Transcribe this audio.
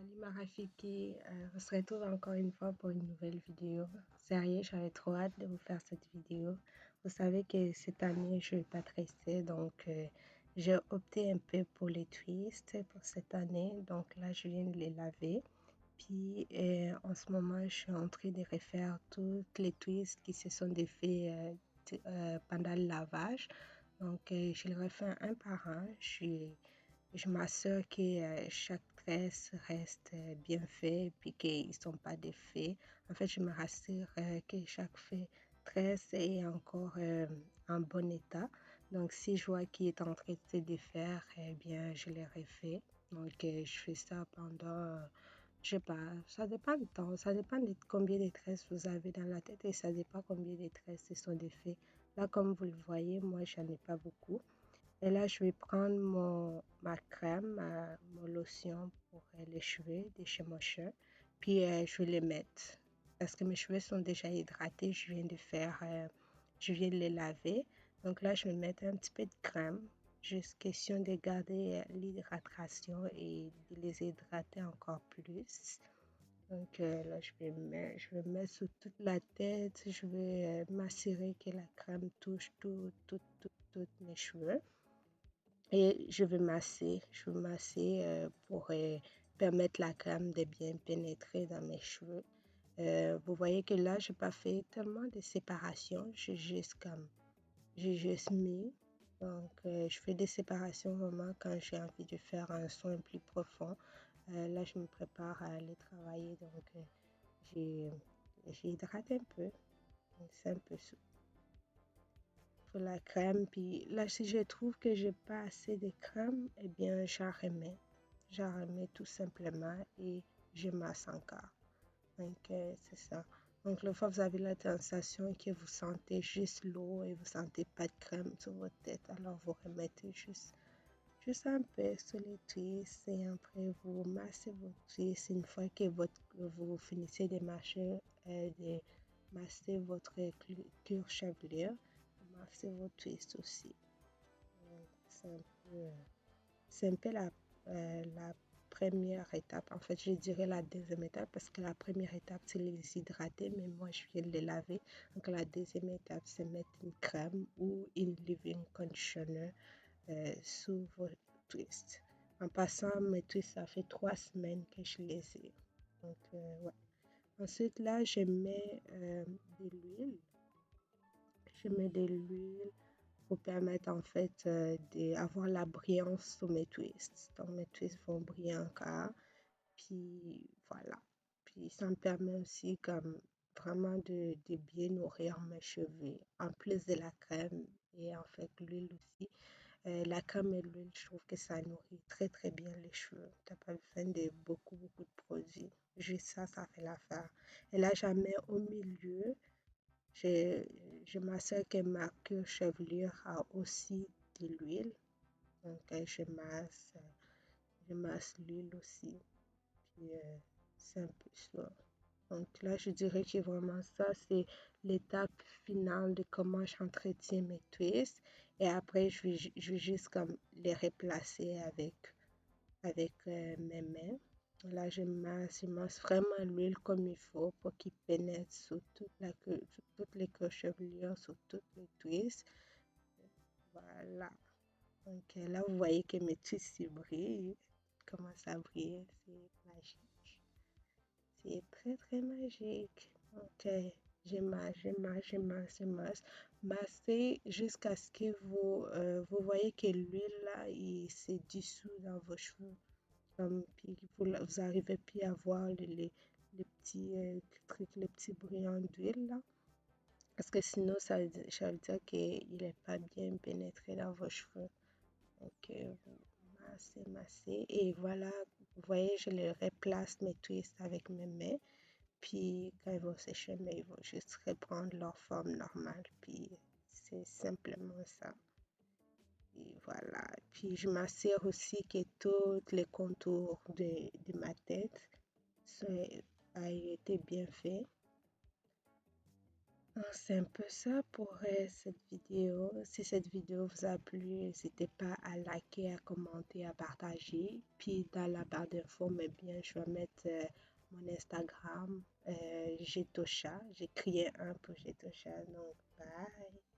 Salut Marafiki, on se retrouve encore une fois pour une nouvelle vidéo. Sérieux, j'avais trop hâte de vous faire cette vidéo. Vous savez que cette année, je ne vais pas tresser, donc j'ai opté un peu pour les twists pour cette année. Donc là, je viens de les laver. Puis en ce moment, je suis en train de refaire toutes les twists qui se sont défaits pendant le lavage. Donc je les refais un par un. Je m'assure que chaque tresse reste bien fait puis qu'ils ne sont pas défaits. En fait, je me rassure que chaque tresse est encore en bon état. Donc, si je vois qu'il est en train de se défaire, eh bien, je les refais. Donc, je fais ça pendant, je sais pas, ça dépend du temps, ça dépend de combien de tresses vous avez dans la tête et ça dépend combien de tresses se sont défaits. Là, comme vous le voyez, moi, j'en ai pas beaucoup. Et là, je vais prendre ma crème, mon lotion pour les cheveux de chez Motion. Puis, je vais les mettre. Parce que mes cheveux sont déjà hydratés. Je viens de les laver. Donc là, je vais mettre un petit peu de crème. Juste question de garder l'hydratation et de les hydrater encore plus. Donc là, je vais mettre sur toute la tête. Je vais m'assurer que la crème touche toutes mes cheveux. Et je vais masser pour permettre la crème de bien pénétrer dans mes cheveux. Vous voyez que là, je n'ai pas fait tellement de séparation. J'ai juste mis. Donc, je fais des séparations vraiment quand j'ai envie de faire un soin plus profond. Là, je me prépare à aller travailler. Donc, j'ai hydraté un peu. C'est un peu pour la crème. Puis là, si je trouve que j'ai pas assez de crème, eh bien, j'en remets. J'en remets tout simplement et je masse encore. Donc, c'est ça. Donc, le fois, vous avez la sensation que vous sentez juste l'eau et vous sentez pas de crème sur votre tête. Alors, vous remettez juste un peu sur les twists et après, vous massez vos twists une fois que vous finissez de masser votre cuir chevelure. Massez vos twists aussi. C'est un peu, la première étape. En fait, je dirais la deuxième étape parce que la première étape, c'est les hydrater, mais moi, je viens de les laver. Donc, la deuxième étape, c'est mettre une crème ou une leave-in conditioner sous vos twists. En passant, mes twists, ça fait 3 semaines que je les ai. Donc, ouais. Ensuite, là, je mets de l'huile. Je mets de l'huile pour permettre en fait d'avoir la brillance sur mes twists. Donc mes twists vont briller encore. Puis voilà. Puis ça me permet aussi comme vraiment de bien nourrir mes cheveux. En plus de la crème et en fait l'huile aussi. La crème et l'huile, je trouve que ça nourrit très très bien les cheveux. Tu n'as pas besoin de beaucoup de produits. Juste ça fait l'affaire. Et là, j'en mets au milieu. Je, je m'assure que ma queue chevelure a aussi de l'huile. Donc, je masse l'huile aussi. Puis, c'est un peu ça. Donc là, je dirais que vraiment ça, c'est l'étape finale de comment j'entretiens mes twists. Et après, je vais juste comme les replacer avec mes mains. Là, je masse vraiment l'huile comme il faut pour qu'il pénètre sur sur toutes les chevelures, sur toutes les twists. Voilà. Donc là, vous voyez que mes twists brillent. Comment ça brille? C'est magique. C'est très, très magique. Donc, je masse. Massez jusqu'à ce que vous voyez que l'huile, là, il se dissout dans vos cheveux. Puis vous arrivez plus à voir les petits trucs, les petits brillants d'huile là. Parce que sinon, ça veut dire qu'il n'est pas bien pénétré dans vos cheveux. Donc, vous massez. Et voilà, vous voyez, je les replace mes twists avec mes mains. Puis, quand ils vont sécher, mais ils vont juste reprendre leur forme normale. Puis, c'est simplement ça. Et voilà. Puis je m'assure aussi que tous les contours de ma tête aient été bien faits. C'est un peu ça pour cette vidéo. Si cette vidéo vous a plu, n'hésitez pas à liker, à commenter, à partager. Puis dans la barre d'infos, mais bien, je vais mettre mon Instagram, Getosha. J'ai créé un pour Getosha, donc bye.